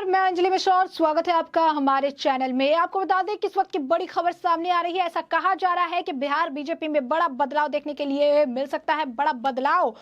मैं अंजलि मिश्रा और स्वागत है आपका हमारे चैनल में। आपको बता दें कि इस वक्त की बड़ी खबर सामने आ रही है। ऐसा कहा जा रहा है कि बिहार बीजेपी में बड़ा बदलाव देखने के लिए मिल सकता है। बड़ा बदलाव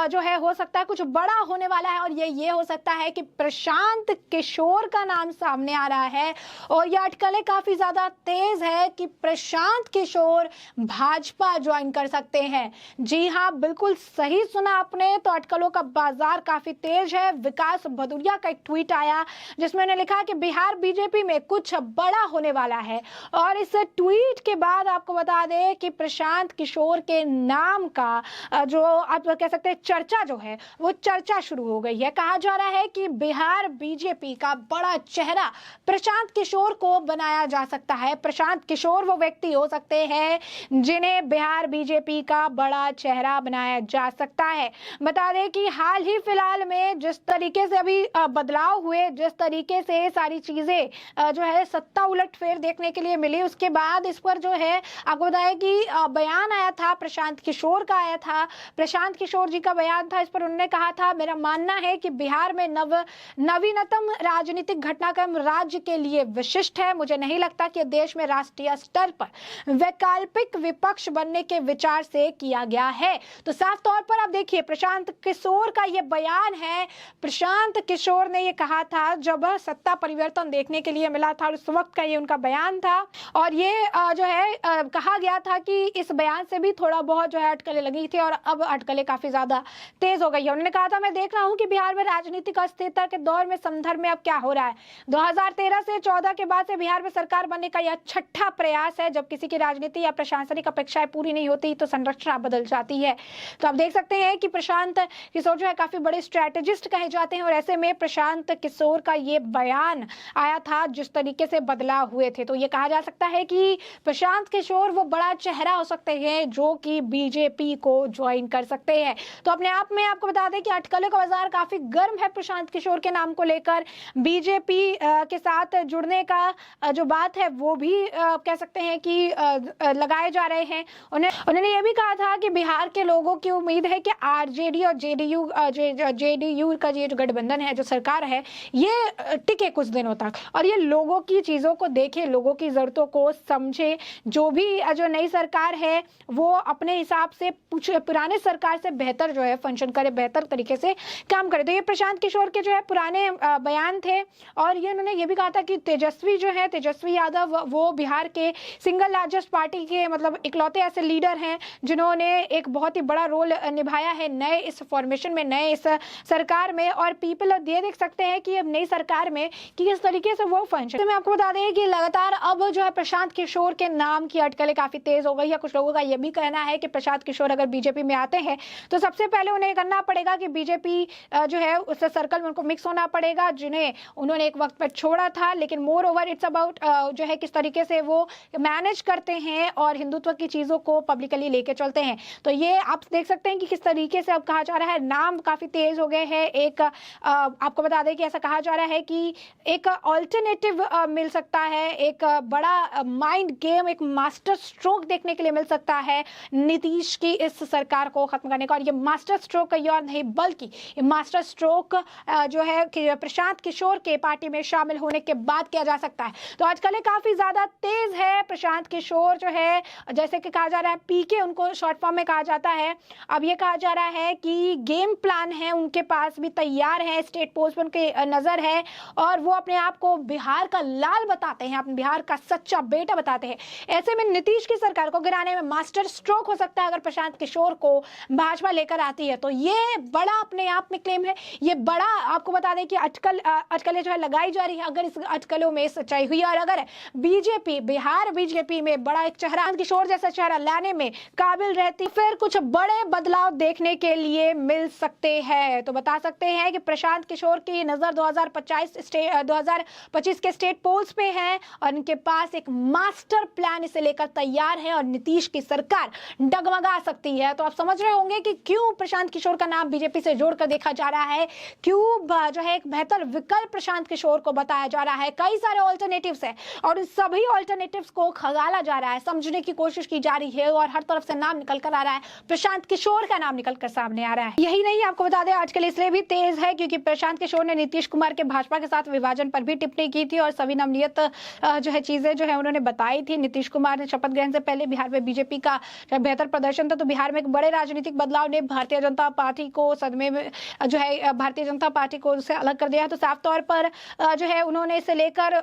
जो है हो सकता है, कुछ बड़ा होने वाला है और ये हो सकता है कि प्रशांत किशोर का नाम सामने आ रहा है और ये अटकलें काफी ज्यादा तेज है कि प्रशांत किशोर भाजपा ज्वाइन कर सकते हैं। जी हाँ, बिल्कुल सही सुना आपने। तो अटकलों का बाजार काफी तेज है। विकास भदौरिया का एक ट्वीट आया जिसमें उन्होंने लिखा कि बिहार बीजेपी में कुछ बड़ा होने वाला है और इस ट्वीट के बाद आपको बता दें कि प्रशांत किशोर के नाम का जो आप कह सकते हैं चर्चा जो है वो चर्चा शुरू हो गई है। कहा जा रहा है कि बिहार बीजेपी का बड़ा चेहरा प्रशांत किशोर को बनाया जा सकता है। प्रशांत किशोर वो व्यक्ति हो सकते हैं जिन्हें बिहार बीजेपी का बड़ा चेहरा बनाया जा सकता है। बता दें कि हाल ही फिलहाल में जिस तरीके से अभी बदलाव हुए, जिस तरीके से सारी चीजें जो है सत्ता उलटफेर देखने के लिए मिली, उसके बाद इस पर जो है आपको बताया कि बयान आया था, प्रशांत किशोर का आया था। प्रशांत किशोर जी का बयान था। इस पर उन्होंने कहा था, मेरा मानना है कि बिहार में नवीनतम राजनीतिक घटनाक्रम राज्य के लिए विशिष्ट है। मुझे नहीं लगता कि देश में राष्ट्रीय स्तर पर वैकल्पिक विपक्ष बनने के विचार से किया गया है। तो साफ तौर पर आप देखिए, प्रशांत किशोर का ये बयान है। प्रशांत किशोर ने ये कहा था जब सत्ता परिवर्तन देखने के लिए मिला था और उस वक्त का ये उनका बयान था और ये जो है कहा गया था कि इस बयान से भी थोड़ा बहुत जो है अटकलें लगी थी और अब अटकलें काफी ज्यादा तेज हो गई है। उन्होंने कहा था, मैं देख रहा हूं कि बिहार में राजनीतिक अस्थिरता के दौर में संदर्भ में अब क्या हो रहा है। 2013 से 14 के बाद से बिहार में सरकार बनने का यह छठा प्रयास है। जब किसी की राजनीति या प्रशासनिक अपेक्षाएं पूरी नहीं होती तो संरचना बदल जाती है। तो आप देख सकते हैं कि प्रशांत किशोर जो है काफी बड़े स्ट्रैटेजिस्ट कहे जाते हैं और ऐसे में प्रशांत किशोर का ये बयान आया था जिस तरीके से बदलाव हुए थे। तो ये कहा जा सकता है कि प्रशांत किशोर वो बड़ा चेहरा हो सकते हैं जो कि बीजेपी को ज्वाइन कर सकते हैं। तो अपने आप में आपको बता दें कि अटकलों का बाजार काफी गर्म है प्रशांत किशोर के नाम को लेकर। बीजेपी के साथ जुड़ने का जो बात है वो भी कह सकते हैं कि लगाए जा रहे हैं। उन्होंने ये भी कहा था कि बिहार के लोगों की उम्मीद है कि आरजेडी और जेडीयू का ये जो गठबंधन है, जो सरकार है, ये टिके कुछ दिनों तक और ये लोगों की चीजों को देखे, लोगों की जरूरतों को समझे। जो भी जो नई सरकार है वो अपने हिसाब से पुराने सरकार से बेहतर जो है फंक्शन करे, बेहतर तरीके से काम करे। तो ये प्रशांत किशोर के जो है पुराने बयान थे और ये उन्होंने ये भी कहा था कि तेजस्वी जो है, तेजस्वी यादव, वो बिहार के सिंगल लार्जेस्ट पार्टी के मतलब इकलौते ऐसे लीडर हैं जिन्होंने एक बहुत ही बड़ा रोल निभाया है नए इस फॉर्मेशन में, नए इस सरकार में। और पीपल ये देख सकते हैं कि अब नई सरकार में कि किस तरीके से वो फंक्शन। तो मैं आपको बता दें कि लगातार अब जो है प्रशांत किशोर के नाम की अटकलें काफी तेज हो गई है। कुछ लोगों का यह भी कहना है कि प्रशांत किशोर अगर बीजेपी में आते हैं तो सबसे पहले उन्हें करना पड़ेगा कि बीजेपी जो है उस सर्कल में उनको मिक्स होना पड़ेगा जिन्हें उन्होंने एक वक्त पर छोड़ा था। लेकिन मोर ओवर इट्स अबाउट जो है किस तरीके से वो मैनेज करते हैं और हिंदुत्व की चीजों को पब्लिकली लेके चलते हैं। तो ये आप देख सकते हैं कि किस तरीके से अब कहा जा रहा है, नाम काफी तेज हो गए हैं। एक आपको बता दें कि ऐसा कहा जा रहा है कि एक ऑल्टरनेटिव मिल सकता है, एक बड़ा माइंड गेम, एक मास्टर स्ट्रोक देखने के लिए मिल सकता है नीतीश की इस सरकार को खत्म करने का। और ये मास्टर स्ट्रोक कहीं और नहीं बल्कि ये मास्टर स्ट्रोक जो है कि प्रशांत किशोर के पार्टी में शामिल होने के बाद किया जा सकता है। तो आजकल काफी ज्यादा तेज है। प्रशांत किशोर जो है, जैसे कि कहा जा रहा है पीके उनको शॉर्ट फॉर्म में कहा जाता है। अब ये कहा जा रहा है कि गेम प्लान है उनके पास भी तैयार है, स्टेट पोस्ट पर उनकी नजर है और वो अपने आप को बिहार का लाल बताते हैं, अपने बिहार का सच्चा बेटा बताते हैं। ऐसे में नीतीश की सरकार को गिराने में मास्टर स्ट्रोक हो सकता है अगर प्रशांत किशोर को भाजपा लेकर आती है। तो ये बड़ा अपने आप में क्लेम है, ये बड़ा आपको बता दें कि अटकलें जो है लगाई जा रही है। अगर इस अटकलों में सच्चाई हुई और अगर बीजेपी, बिहार बीजेपी में बड़ा एक चेहरा किशोर जैसा चेहरा लाने में काबिल रहती, फिर कुछ बड़े बदलाव देखने के लिए मिल सकते हैं। तो बता सकते हैं कि प्रशांत किशोर की नजर 2025 के स्टेट पोल्स पे है और इनके पास एक मास्टर प्लान इसे लेकर तैयार है और नीतीश की सरकार डगमगा सकती है। तो आप समझ रहे होंगे कि क्यों प्रशांत किशोर का नाम बीजेपी से जोड़कर देखा जा रहा है, क्यों जो है एक बेहतर विकल्प प्रशांत किशोर को बताया जा रहा है। कई सारे ऑल्टरनेटिव्स है और इस सभी ऑल्टरनेटिव्स को खगाला जा रहा है, समझने की कोशिश की जा रही है और हर तरफ से नाम निकल कर आ रहा है, प्रशांत किशोर का नाम निकल कर सामने आ रहा है। यही नहीं, आपको बता दें आजकल इसलिए भी तेज है क्योंकि प्रशांत किशोर ने नीतीश कुमार के भाजपा के साथ विभाजन पर भी टिप्पणी की थी और सभी नवनियत जो है चीजें जो है उन्होंने बताई थी। नीतीश कुमार ने शपथ ग्रहण से पहले बिहार में बीजेपी का बेहतर प्रदर्शन था तो बिहार में एक बड़े राजनीतिक बदलाव ने भारतीय जनता पार्टी को सदमे में जो है भारतीय जनता पार्टी को उससे अलग कर दिया। तो साफ तौर पर जो है उन्होंने इसे लेकर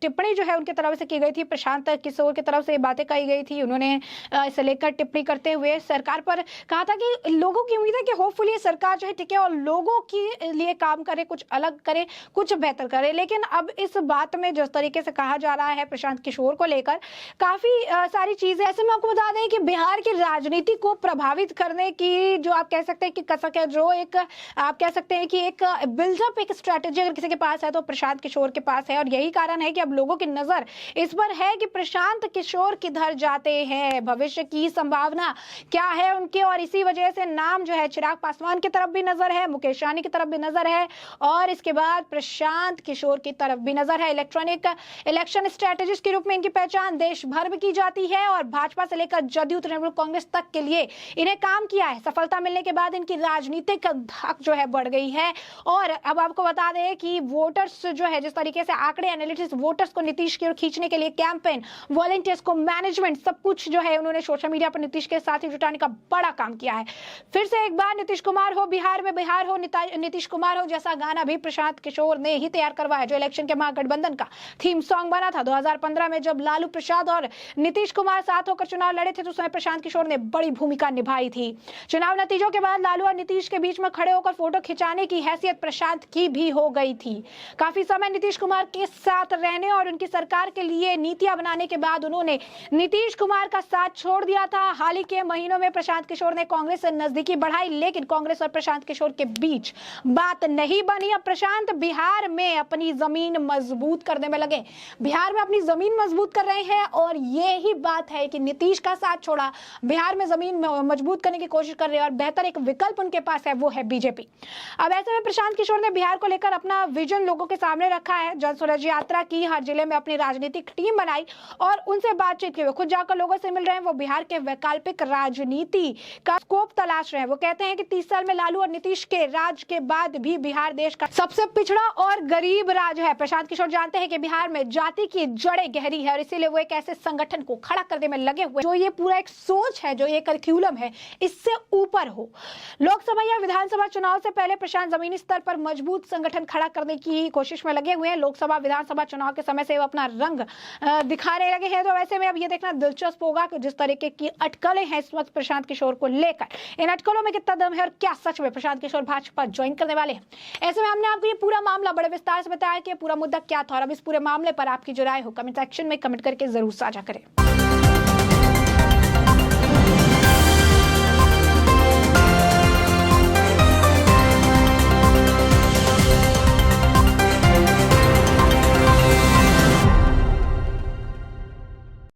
टिप्पणी जो है उनकी तरफ से की गई थी। प्रशांत किशोर की तरफ से ये बातें कही गई थी। उन्होंने इसे लेकर टिप्पणी करते हुए सरकार पर कहा था कि लोगों की उम्मीद है कि होपफुली सरकार जो है टिके और लोगों के लिए काम करे, कुछ अलग करे, कुछ बेहतर करे। लेकिन अब इस बात में जिस तरीके से कहा जा रहा है प्रशांत किशोर को लेकर काफी सारी चीजें, ऐसे में आपको बता दें कि बिहार की राजनीति को प्रभावित करने की जो आप कह सकते हैं कि कसक है, जो एक आप कह सकते हैं कि एक बिल्डअप, एक स्ट्रेटेजी अगर किसी के पास है तो प्रशांत किशोर के पास है। और यही कारण है कि अब लोगों की नजर इस पर है कि प्रशांत किशोर किधर जाते हैं, भविष्य की संभावना क्या है उनके। और इसी वजह से नाम जो है चिराग पासवान की तरफ भी नजर है, मुकेश सहनी की तरफ भी नजर है और इसके बाद प्रशांत किशोर की तरफ भी नजर है। इलेक्ट्रॉनिक इलेक्शन स्ट्रेटेजिस्ट के रूप में इनकी पहचान देश भर में की जाती है और भाजपा से लेकर जदयू, तृणमूल कांग्रेस तक के लिए इन्हें काम किया है। सफलता मिलने के बाद इनकी राजनीतिक धाक जो है बढ़ गई है। और अब आपको बता दें कि वोटर्स जो है जिस तरीके से आंकड़े एनालिटिक्स वोटर्स को नीतीश की ओर खींचने के लिए कैंपेन, वॉलंटियर्स को मैनेजमेंट, सब कुछ जो है उन्होंने सोशल मीडिया पर नीतीश के साथ ही जुटाने का बड़ा काम किया है। फिर से एक बार नीतीश कुमार हो बिहार में, बिहार हो नीतीश कुमार हो जैसा गाना भी प्रशांत किशोर ने ही तैयार करवाया, जो इलेक्शन के महागठबंधन का थीम सॉन्ग बना था 2015 में। जब लालू प्रसाद और नीतीश कुमार साथ होकर चुनाव लड़े थे तो उसमें प्रशांत किशोर ने बड़ी भूमिका निभाई थी। चुनाव नतीजों के बाद लालू और नीतीश के बीच में खड़े होकर फोटो खिंचाने की हैसियत प्रशांत की भी हो गई थी। काफी समय नीतीश कुमार के साथ रहने और उनकी सरकार के लिए नीतियां बनाने के बाद उन्होंने नीतीश कुमार का साथ छोड़ दिया था। हाल ही के महीनों में प्रशांत किशोर ने कांग्रेस से नजदीकी बढ़ाई, लेकिन कांग्रेस और प्रशांत किशोर के बीच बात नहीं बनी। अब प्रशांत बिहार में अपनी जमीन मजबूत करने में लगे, बिहार में अपनी जमीन मजबूत कर रहे हैं और ये ही बात है कि नीतीश का साथ छोड़ा, बिहार में जमीन मजबूत करने की कोशिश कर रहे हैं और बेहतर एक विकल्प उनके पास है, वो है बीजेपी। अब ऐसे में प्रशांत किशोर ने बिहार को लेकर अपना विजन लोगों के सामने रखा है। जन स्वराज यात्रा की, हर जिले में अपनी राजनीतिक टीम बनाई और उनसे बातचीत की। वो खुद जाकर लोगों से मिल रहे हैं, वो बिहार के वैकल्पिक राजनीति का स्कोप तलाश रहे हैं। वो कहते हैं कि 30 साल में लालू और नीतीश के राज के बाद भी बिहार देश का सबसे पिछड़ा और गरीब राज्य है। प्रशांत किशोर जानते हैं कि बिहार में जाति की जड़ें गहरी है और इसीलिए वो एक ऐसे संगठन को खड़ा करने में लगे हुए जो ये पूरा एक सोच है, जो ये करिकुलम है, इससे ऊपर हो। लोकसभा या विधानसभा चुनाव से पहले प्रशांत जमीनी स्तर पर मजबूत संगठन खड़ा करने की कोशिश में लगे हुए हैं। लोकसभा विधानसभा चुनाव के समय से वो अपना रंग दिखाने लगे हैं। तो वैसे में अब ये देखना दिलचस्प होगा कि जिस तरीके की अटकलें हैं इस वक्त प्रशांत किशोर को लेकर, इन अटकलों में कितना दम है और क्या सच में प्रशांत किशोर भाजपा ज्वाइन करने वाले हैं। ऐसे में हमने आपको ये पूरा मामला बड़े विस्तार से बताया कि पूरा मुद्दा क्या था और अब इस पूरे मामले पर आपकी जो राय हो कमेंट सेक्शन में कमेंट करके जरूर साझा करें।